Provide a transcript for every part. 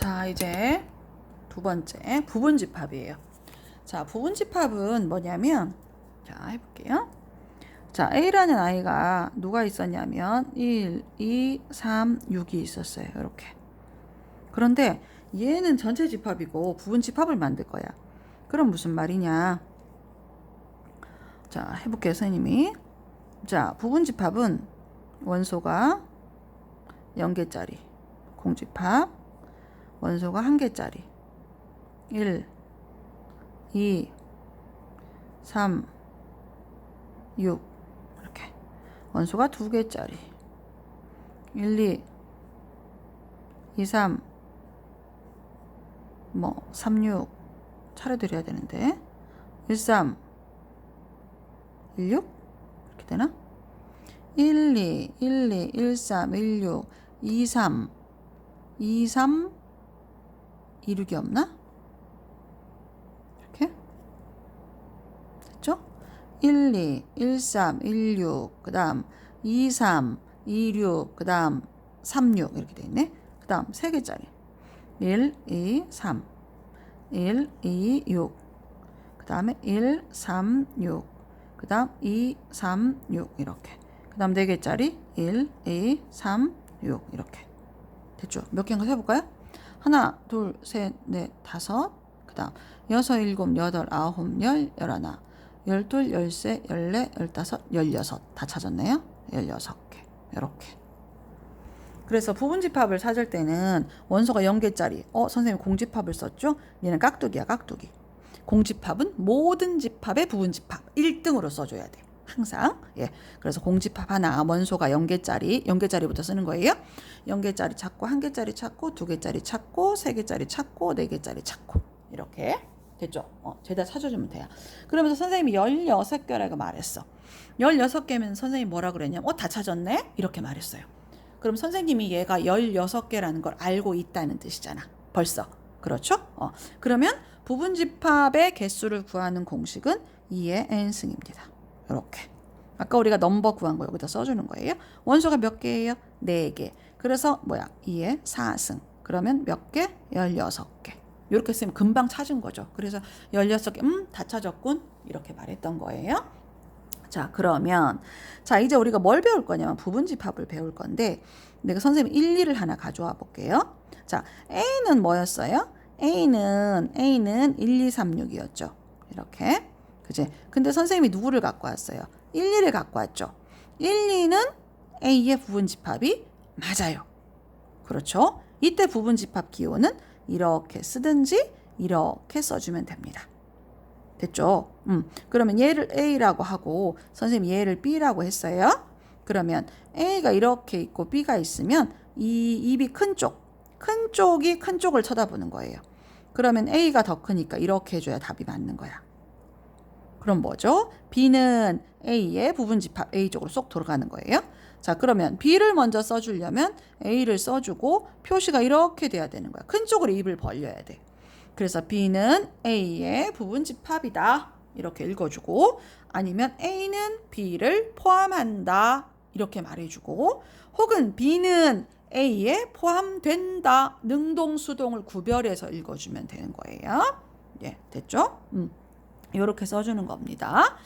자, 이제 두 번째 부분집합이에요. 자, 부분집합은 뭐냐면, 자, 해볼게요. 자, A라는 아이가 누가 있었냐면 1, 2, 3, 6이 있었어요. 이렇게. 그런데 얘는 전체 집합이고 부분집합을 만들 거야. 그럼 무슨 말이냐? 자, 해볼게요, 선생님이. 자, 부분집합은 원소가 0개짜리, 공집합, 원소가 1개짜리, 1, 2, 3, 6 이렇게. 원소가 2개짜리, 1, 2, 2, 3, 3, 6 차례대로 해야 되는데 1, 3, 1, 6 이렇게 되나? 1, 2, 1, 2, 1, 3, 1, 6, 2, 3, 2, 3, 2, 6이 없나? 이렇게 됐죠? 1, 2, 1, 3, 1, 6, 그 다음 2, 3, 2, 6, 그 다음 3, 6 이렇게 돼 있네. 그 다음 3개짜리 1, 2, 3, 1, 2, 6, 그 다음에 1, 3, 6, 그 다음 2, 3, 6 이렇게. 그 다음 4개짜리 1, 2, 3, 6 이렇게. 됐죠? 몇 개인가 해볼까요? 하나, 둘, 셋, 넷, 다섯. 그 다음 6, 7, 8, 9, 10, 11, 12, 13, 14, 15, 16. 다 찾았네요. 16개. 이렇게. 그래서 부분집합을 찾을 때는 원소가 0개짜리. 선생님 공집합을 썼죠? 얘는 깍두기야, 깍두기. 공집합은 모든 집합의 부분집합 1등으로 써줘야 돼. 항상. 예. 그래서 공집합 하나, 원소가 0개짜리부터 쓰는 거예요. 0개짜리 찾고, 1개짜리 찾고, 2개짜리 찾고, 3개짜리 찾고, 4개짜리 찾고. 이렇게. 됐죠? 죄다 찾아주면 돼요. 그러면서 선생님이 16개라고 말했어. 16개면 선생님이 뭐라 그랬냐면, 다 찾았네? 이렇게 말했어요. 그럼 선생님이 얘가 16개라는 걸 알고 있다는 뜻이잖아. 벌써. 그렇죠? 그러면 부분집합의 개수를 구하는 공식은 2의 n승입니다. 이렇게. 아까 우리가 넘버 구한 거 여기다 써주는 거예요. 원소가 몇 개예요? 4개. 그래서 2의 4승. 그러면 몇 개? 16개. 이렇게 쓰면 금방 찾은 거죠. 그래서 16개, 다 찾았군. 이렇게 말했던 거예요. 자, 그러면 자, 이제 우리가 뭘 배울 거냐면 부분집합을 배울 건데 내가 선생님 1, 2를 하나 가져와 볼게요. 자, A는 뭐였어요? A는 1, 2, 3, 6이었죠. 이렇게. 그지? 근데 선생님이 누구를 갖고 왔어요? 1, 2를 갖고 왔죠. 1, 2는 A의 부분집합이 맞아요. 그렇죠? 이때 부분집합 기호는 이렇게 쓰든지 이렇게 써주면 됩니다. 됐죠? 그러면 얘를 A라고 하고 선생님 얘를 B라고 했어요. 그러면 A가 이렇게 있고 B가 있으면 이 입이 큰 쪽이 큰 쪽을 쳐다보는 거예요. 그러면 A가 더 크니까 이렇게 해줘야 답이 맞는 거야. 그럼 뭐죠? B는 A의 부분집합 A 쪽으로 쏙 돌아가는 거예요. 자, 그러면 B를 먼저 써주려면 A를 써주고 표시가 이렇게 돼야 되는 거야. 큰 쪽으로 입을 벌려야 돼. 그래서 B는 A의 부분집합이다. 이렇게 읽어주고 아니면 A는 B를 포함한다. 이렇게 말해주고 혹은 B는 A에 포함된다. 능동수동을 구별해서 읽어주면 되는 거예요. 예, 됐죠? 이렇게 써주는 겁니다.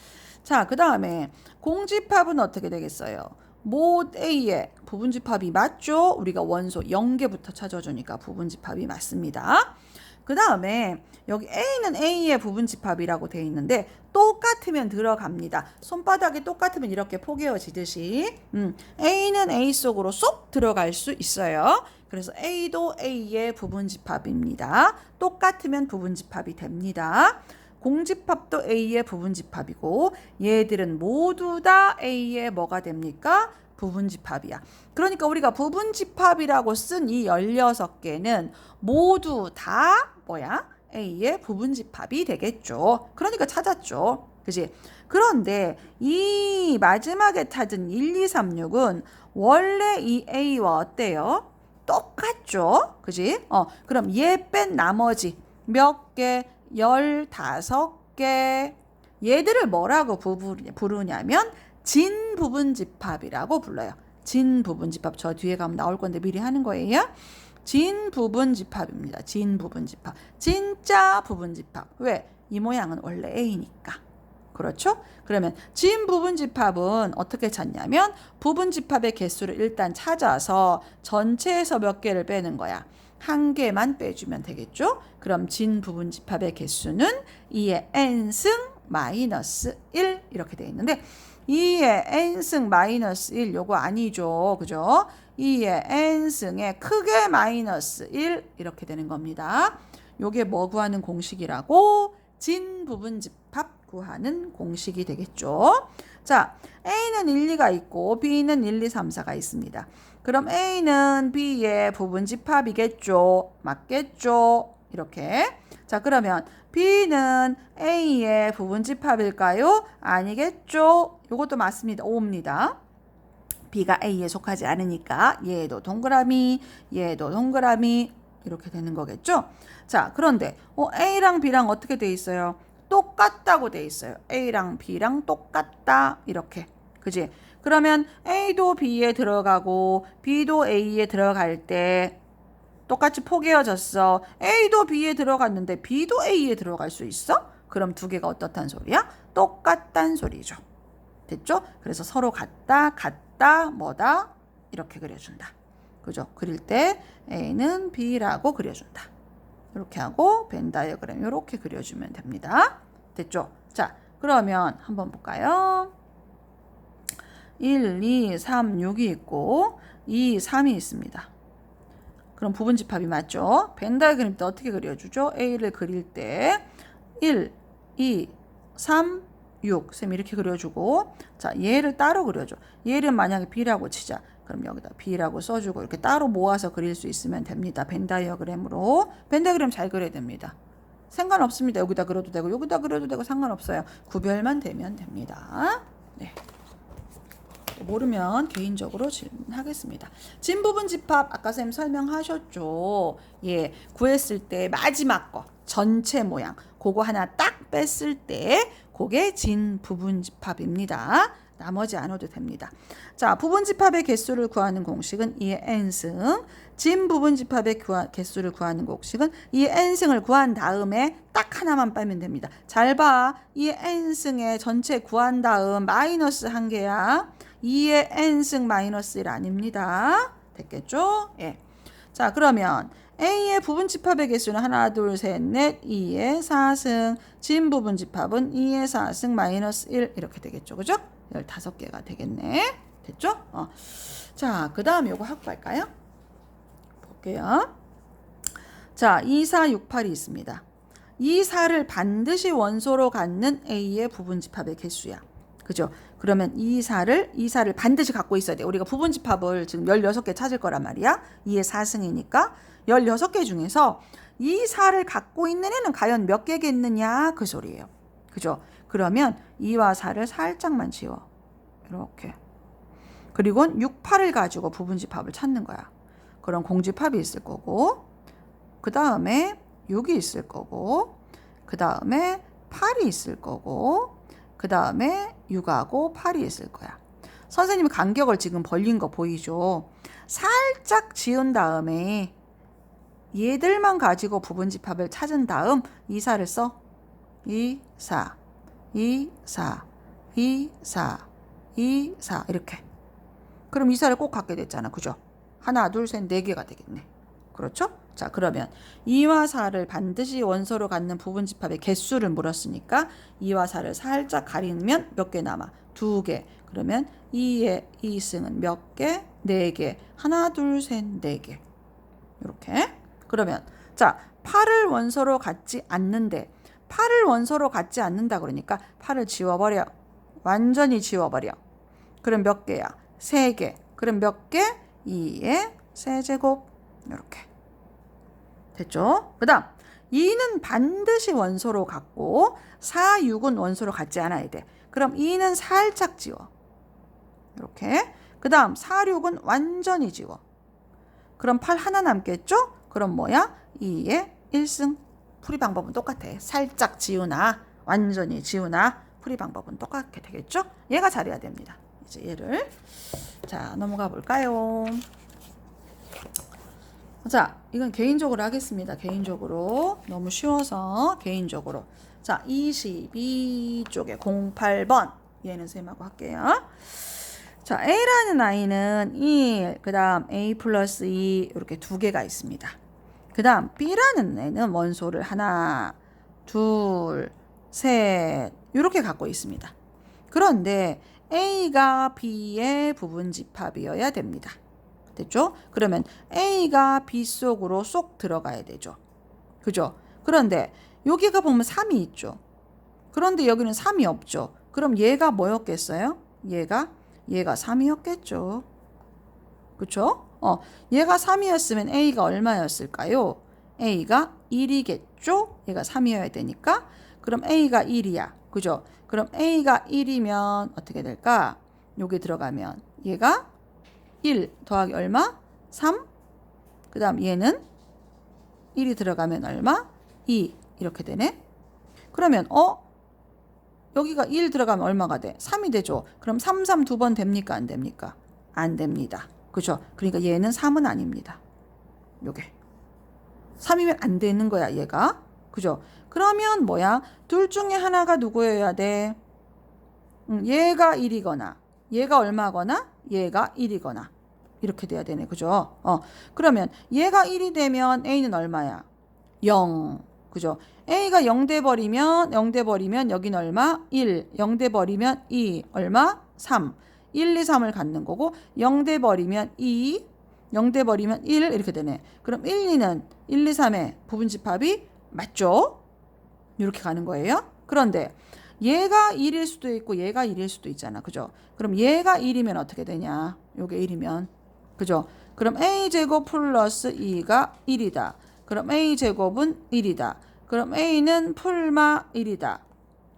자, 그 다음에 공집합은 어떻게 되겠어요? 모 A의 부분집합이 맞죠? 우리가 원소 0개부터 찾아주니까 부분집합이 맞습니다. 그 다음에 여기 A는 A의 부분집합이라고 되어 있는데 똑같으면 들어갑니다. 손바닥이 똑같으면 이렇게 포개어지듯이 A는 A 속으로 쏙 들어갈 수 있어요. 그래서 A도 A의 부분집합입니다. 똑같으면 부분집합이 됩니다. 공집합도 A의 부분집합이고 얘들은 모두 다 A의 뭐가 됩니까? 부분집합이야. 그러니까 우리가 부분집합이라고 쓴 이 16개는 모두 다 A의 부분집합이 되겠죠. 그러니까 찾았죠. 그지? 그런데 이 마지막에 찾은 1, 2, 3, 6은 원래 이 A와 어때요? 똑같죠. 그지? 그럼 얘 뺀 나머지 몇 개? 15개. 얘들을 뭐라고 부르냐면 진부분집합이라고 불러요. 진부분집합 저 뒤에 가면 나올 건데 미리 하는 거예요. 진부분집합입니다. 진부분집합. 진짜 부분집합. 왜? 이 모양은 원래 A니까. 그렇죠? 그러면 진부분집합은 어떻게 찾냐면 부분집합의 개수를 일단 찾아서 전체에서 몇 개를 빼는 거야. 한 개만 빼주면 되겠죠? 그럼 진부분집합의 개수는 2의 n승 마이너스 1 이렇게 돼 있는데 2의 n승 마이너스 1 요거 아니죠. 그죠? 2의 n승에 크게 마이너스 1 이렇게 되는 겁니다. 요게 뭐 구하는 공식이라고? 진부분집합 구하는 공식이 되겠죠. 자, A는 1, 2가 있고 B는 1, 2, 3, 4가 있습니다. 그럼 A는 B의 부분집합이겠죠. 맞겠죠. 이렇게. 자, 그러면 B는 A의 부분집합일까요? 아니겠죠. 이것도 맞습니다. O입니다. B가 A에 속하지 않으니까 얘도 동그라미, 얘도 동그라미 이렇게 되는 거겠죠. 자, 그런데 A랑 B랑 어떻게 돼 있어요? 똑같다고 돼 있어요. A랑 B랑 똑같다 이렇게. 그지? 그러면 A도 B에 들어가고 B도 A에 들어갈 때 똑같이 포개어졌어. A도 B에 들어갔는데 B도 A에 들어갈 수 있어? 그럼 두 개가 어떻단 소리야? 똑같단 소리죠. 됐죠? 그래서 서로 같다, 뭐다 이렇게 그려준다. 그죠? 그릴 때 A는 B라고 그려준다. 이렇게 하고 벤 다이어그램 이렇게 그려주면 됩니다. 됐죠? 자, 그러면 한번 볼까요? 1, 2, 3, 6이 있고 2, 3이 있습니다. 그럼 부분집합이 맞죠? 벤 다이어그램 때 어떻게 그려주죠? A를 그릴 때 1, 2, 3, 6 쌤 이렇게 그려주고 자 얘를 따로 그려줘. 얘를 만약에 B라고 치자. 그럼 여기다 B라고 써주고 이렇게 따로 모아서 그릴 수 있으면 됩니다. 벤 다이어그램으로. 벤 다이어그램 잘 그려야 됩니다. 상관없습니다. 여기다 그려도 되고 여기다 그려도 되고 상관없어요. 구별만 되면 됩니다. 네. 모르면 개인적으로 질문하겠습니다. 진부분집합 아까 쌤 설명하셨죠. 예, 구했을 때 마지막 거 전체 모양 그거 하나 딱 뺐을 때 그게 진부분집합입니다. 나머지 안 해도 됩니다. 자, 부분집합의 개수를 구하는 공식은 2의 n승. 진부분집합의 개수를 구하는 공식은 2의 n승을 구한 다음에 딱 하나만 빼면 됩니다. 잘 봐. 2의 n승의 전체 구한 다음 마이너스 한 개야. 2의 n승 마이너스 1 아닙니다. 됐겠죠? 예. 자, 그러면 A의 부분집합의 개수는 하나, 둘, 셋, 넷, 2의 4승. 진부분집합은 2의 4승 마이너스 1 이렇게 되겠죠. 그죠? 15개가 되겠네. 됐죠? 자, 그 다음에 요거 하고 갈까요? 볼게요. 자, 2, 4, 6, 8이 있습니다. 2, 4를 반드시 원소로 갖는 A의 부분집합의 개수야. 그죠? 그러면 2, 4를 반드시 갖고 있어야 돼. 우리가 부분집합을 지금 16개 찾을 거란 말이야. 2의 4승이니까 16개 중에서 2, 4를 갖고 있는 애는 과연 몇 개겠느냐 그 소리예요. 그죠? 그러면 2와 4를 살짝만 지워. 이렇게. 그리고 6, 8을 가지고 부분집합을 찾는 거야. 그럼 공집합이 있을 거고 그 다음에 6이 있을 거고 그 다음에 8이 있을 거고 그 다음에 6하고 8이 있을 거야. 선생님이 간격을 지금 벌린 거 보이죠? 살짝 지운 다음에 얘들만 가지고 부분집합을 찾은 다음 2, 4를 써. 2, 4, 2, 4, 2, 4, 2, 4 이렇게. 그럼 2, 4를 꼭 갖게 됐잖아. 그죠? 하나, 둘, 셋, 4개가 되겠네. 그렇죠? 자, 그러면 2와 4를 반드시 원소로 갖는 부분집합의 개수를 물었으니까 2와 4를 살짝 가리면 몇 개 남아? 2개. 그러면 2의 2승은 몇 개? 4개. 하나, 둘, 셋, 4개. 이렇게. 그러면 자, 8을 원소로 갖지 않는데 8을 원소로 갖지 않는다 그러니까 8을 지워버려. 완전히 지워버려. 그럼 몇 개야? 3개. 그럼 몇 개? 2의 세제곱. 이렇게. 됐죠? 그 다음 2는 반드시 원소로 갖고 4, 6은 원소로 갖지 않아야 돼. 그럼 2는 살짝 지워. 이렇게. 그 다음 4, 6은 완전히 지워. 그럼 8 하나 남겠죠? 그럼 뭐야? 2의 1승. 풀이 방법은 똑같아. 살짝 지우나 완전히 지우나 풀이 방법은 똑같게 되겠죠? 얘가 잘해야 됩니다. 이제 얘를 자 넘어가 볼까요? 자, 이건 개인적으로 하겠습니다. 개인적으로. 너무 쉬워서 개인적으로. 자, 22쪽에 08번. 얘는 쌤하고 할게요. 자, A라는 아이는 1, 그 다음 A 플러스 2 이렇게 두 개가 있습니다. 그 다음 B라는 애는 원소를 하나, 둘, 셋 이렇게 갖고 있습니다. 그런데 A가 B의 부분집합이어야 됩니다. 됐죠? 그러면 A가 B 속으로 쏙 들어가야 되죠. 그죠? 그런데 여기가 보면 3이 있죠. 그런데 여기는 3이 없죠. 그럼 얘가 뭐였겠어요? 얘가 3이었겠죠. 그쵸? 얘가 3이었으면 A가 얼마였을까요? A가 1이겠죠? 얘가 3이어야 되니까. 그럼 A가 1이야. 그죠? 그럼 A가 1이면 어떻게 될까? 여기 들어가면 얘가 1 더하기 얼마? 3. 그 다음 얘는 1이 들어가면 얼마? 2. 이렇게 되네. 그러면 여기가 1 들어가면 얼마가 돼? 3이 되죠. 그럼 3, 3 두 번 됩니까? 안 됩니까? 안 됩니다. 그죠? 그러니까 얘는 3은 아닙니다. 요게 3이면 안 되는 거야 얘가. 그죠? 그러면 뭐야? 둘 중에 하나가 누구여야 돼? 얘가 1이거나 얘가 얼마거나 얘가 1이거나 이렇게 돼야 되네. 그죠? 그러면 얘가 1이 되면 A는 얼마야? 0. 그죠? A가 0 돼버리면 여기는 얼마? 1. 0 돼버리면 2. 얼마? 3. 1, 2, 3을 갖는 거고 0 돼버리면 2. 0 돼버리면 1 이렇게 되네. 그럼 1, 2는 1, 2, 3의 부분집합이 맞죠? 이렇게 가는 거예요. 그런데 얘가 1일 수도 있고 얘가 1일 수도 있잖아. 그죠? 그럼 얘가 1이면 어떻게 되냐? 요게 1이면. 그죠? 그럼 A제곱 플러스 2가 1이다. 그럼 A제곱은 1이다. 그럼 A는 풀마 1이다.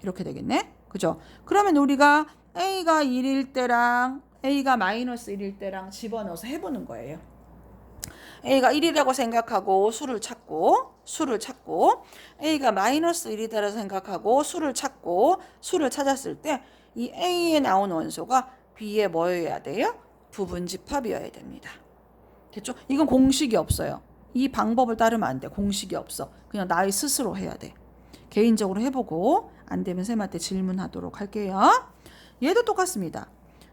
이렇게 되겠네. 그죠? 그러면 우리가 A가 1일 때랑 A가 마이너스 1일 때랑 집어넣어서 해보는 거예요. A가 1이라고 생각하고 수를 찾고 A가 마이너스 1이다라고 생각하고 수를 찾았을 때 이 A에 나온 원소가 B에 뭐여야 돼요? 부분집합이어야 됩니다. 됐죠? 이건 공식이 없어요. 이 방법을 따르면 안 돼. 공식이 없어. 그냥 나의 스스로 해야 돼. 개인적으로 해보고 안 되면 쌤한테 질문하도록 할게요. 얘도 똑같습니다.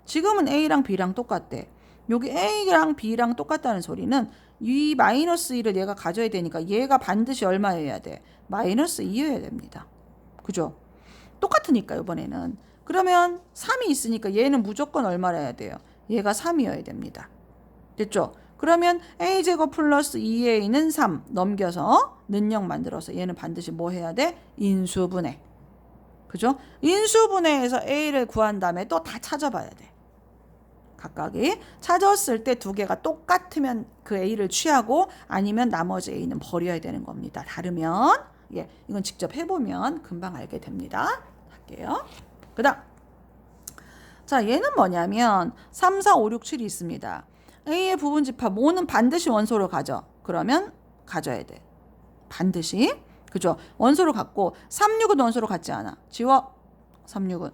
지금은 A랑 B랑 똑같대. 여기 A랑 B랑 똑같다는 소리는 이 마이너스 1을 얘가 가져야 되니까 얘가 반드시 얼마여야 돼? 마이너스 2여야 됩니다. 그죠? 똑같으니까 이번에는. 그러면 3이 있으니까 얘는 무조건 얼마여야 돼요? 얘가 3이어야 됩니다. 됐죠? 그러면 A제곱 플러스 2A는 3 넘겨서 는영 만들어서 얘는 반드시 뭐 해야 돼? 인수분해. 그죠? 인수분해해서 A를 구한 다음에 또 다 찾아봐야 돼. 각각이 찾았을 때 두 개가 똑같으면 그 A를 취하고 아니면 나머지 A는 버려야 되는 겁니다. 다르면 이건 직접 해보면 금방 알게 됩니다. 할게요. 그 다음 자 얘는 뭐냐면 3, 4, 5, 6, 7이 있습니다. A의 부분집합 5는 반드시 원소를 가져. 그러면 가져야 돼. 반드시. 그죠? 원소를 갖고 3, 6은 원소를 갖지 않아. 지워. 3, 6은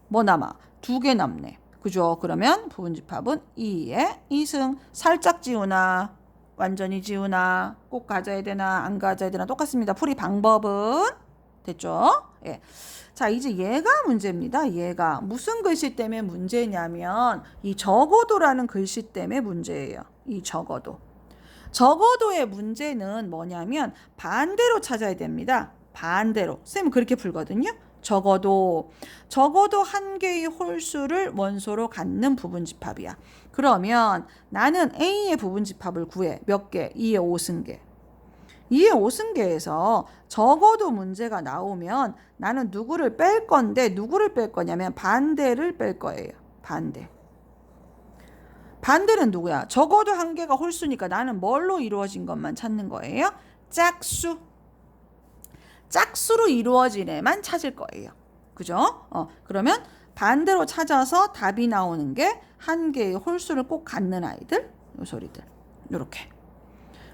뭐 남아? 2개 남네. 그죠? 그러면 부분집합은 2의 2승. 살짝 지우나 완전히 지우나 꼭 가져야 되나 안 가져야 되나 똑같습니다. 풀이 방법은 됐죠? 예. 자 이제 얘가 문제입니다. 얘가 무슨 글씨 때문에 문제냐면 이 적어도라는 글씨 때문에 문제예요. 이 적어도의 문제는 뭐냐면 반대로 찾아야 됩니다. 반대로. 쌤은 그렇게 풀거든요. 적어도 한 개의 홀수를 원소로 갖는 부분집합이야. 그러면 나는 A의 부분집합을 구해. 몇 개? 2의 5승계. 2의 5승계에서 적어도 문제가 나오면 나는 누구를 뺄 건데 누구를 뺄 거냐면 반대를 뺄 거예요. 반대는 누구야? 적어도 한 개가 홀수니까 나는 뭘로 이루어진 것만 찾는 거예요? 짝수로 이루어진 애만 찾을 거예요. 그죠? 그러면 반대로 찾아서 답이 나오는 게 한 개의 홀수를 꼭 갖는 아이들, 요 소리들. 요렇게.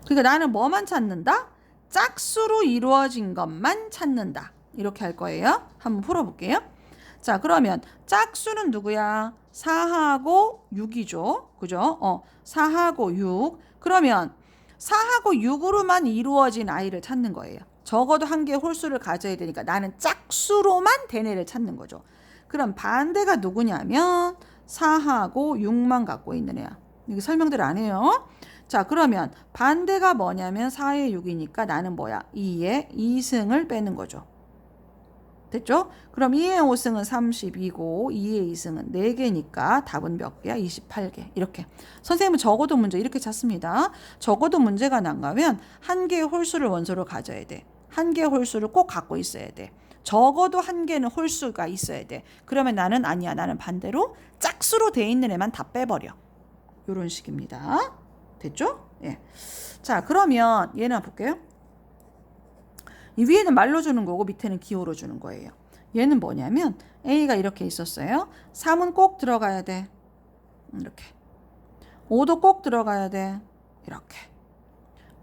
그러니까 나는 뭐만 찾는다? 짝수로 이루어진 것만 찾는다. 이렇게 할 거예요. 한번 풀어볼게요. 자, 그러면 짝수는 누구야? 4하고 6이죠. 그죠? 4하고 6. 그러면 4하고 6으로만 이루어진 아이를 찾는 거예요. 적어도 한 개의 홀수를 가져야 되니까 나는 짝수로만 된 애를 찾는 거죠. 그럼 반대가 누구냐면 4하고 6만 갖고 있는 애야. 이거 설명들 안 해요. 자, 그러면 반대가 뭐냐면 4에 6이니까 나는 뭐야? 2에 2승을 빼는 거죠. 됐죠? 그럼 2의 5승은 32고 2의 2승은 4개니까 답은 몇 개야? 28개. 이렇게. 선생님은 적어도 문제 이렇게 찾습니다. 적어도 문제가 난가면 한 개의 홀수를 원소로 가져야 돼. 한 개의 홀수를 꼭 갖고 있어야 돼. 적어도 한 개는 홀수가 있어야 돼. 그러면 나는 아니야. 나는 반대로 짝수로 돼 있는 애만 다 빼버려. 이런 식입니다. 됐죠? 예. 자, 그러면 얘는 볼게요. 이 위에는 말로 주는 거고 밑에는 기호로 주는 거예요. 얘는 뭐냐면 A가 이렇게 있었어요. 3은 꼭 들어가야 돼. 이렇게. 5도 꼭 들어가야 돼. 이렇게.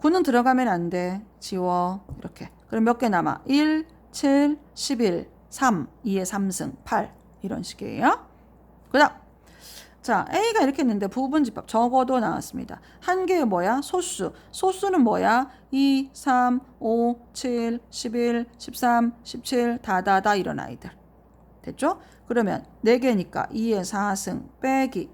9는 들어가면 안 돼. 지워. 이렇게. 그럼 몇 개 남아? 1, 7, 11, 3, 2의 3승, 8. 이런 식이에요. 그 다음. 자, A가 이렇게 했는데 부분집합 적어도 나왔습니다. 한 개의 뭐야? 소수. 소수는 뭐야? 2, 3, 5, 7, 11, 13, 17, 다다다 이런 아이들. 됐죠? 그러면 4개니까 2의 4승 빼기.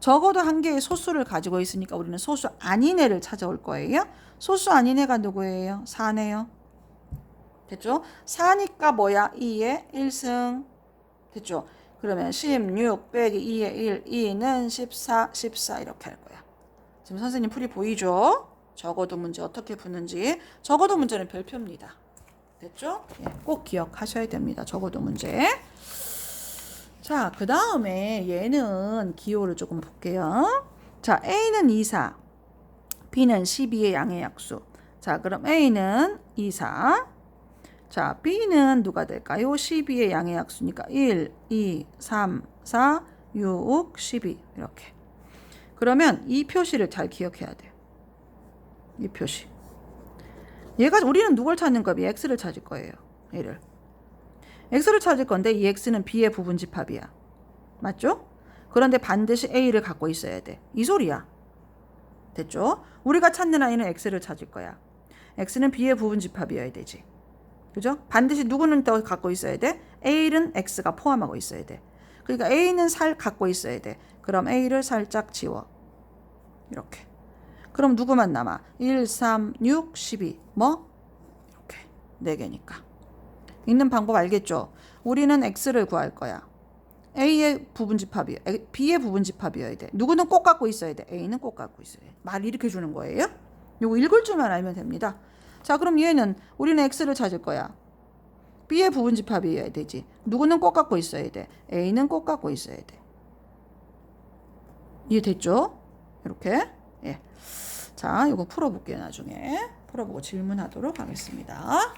적어도 한 개의 소수를 가지고 있으니까 우리는 소수 아닌 애를 찾아올 거예요. 소수 아닌 애가 누구예요? 4네요. 됐죠? 4니까 뭐야? 2의 1승. 됐죠? 그러면 16 빼기 2의 1, 2는 14, 14 이렇게 할 거야. 지금 선생님 풀이 보이죠? 적어도 문제 어떻게 푸는지. 적어도 문제는 별표입니다. 됐죠? 예, 꼭 기억하셔야 됩니다. 적어도 문제. 자, 그 다음에 얘는 기호를 조금 볼게요. 자, A는 2, 4, B는 12의 양의 약수. 자, 그럼 A는 2, 4. 자, B는 누가 될까요? 12의 양의 약수니까 1, 2, 3, 4, 6, 12 이렇게. 그러면 이 표시를 잘 기억해야 돼요. 이 표시. 얘가 우리는 누굴 찾는 거야? X를 찾을 거예요. 얘를. X를 찾을 건데 이 X는 B의 부분집합이야. 맞죠? 그런데 반드시 A를 갖고 있어야 돼. 이 소리야. 됐죠? 우리가 찾는 아이는 X를 찾을 거야. X는 B의 부분집합이어야 되지. 그죠? 반드시 누구는 더 갖고 있어야 돼? A는 X가 포함하고 있어야 돼. 그러니까 A는 갖고 있어야 돼. 그럼 A를 살짝 지워. 이렇게. 그럼 누구만 남아? 1, 3, 6, 12. 뭐? 이렇게. 4개니까. 있는 방법 알겠죠? 우리는 X를 구할 거야. A의 부분집합이, B의 부분집합이어야 돼. 누구는 꼭 갖고 있어야 돼. A는 꼭 갖고 있어야 돼. 말 이렇게 주는 거예요. 요거 읽을 줄만 알면 됩니다. 자, 그럼 얘는 우리는 X를 찾을 거야. B의 부분집합이어야 되지. 누구는 꼭 갖고 있어야 돼. A는 꼭 갖고 있어야 돼. 이해됐죠? 이렇게. 예. 자, 이거 풀어볼게요. 나중에 풀어보고 질문하도록 하겠습니다.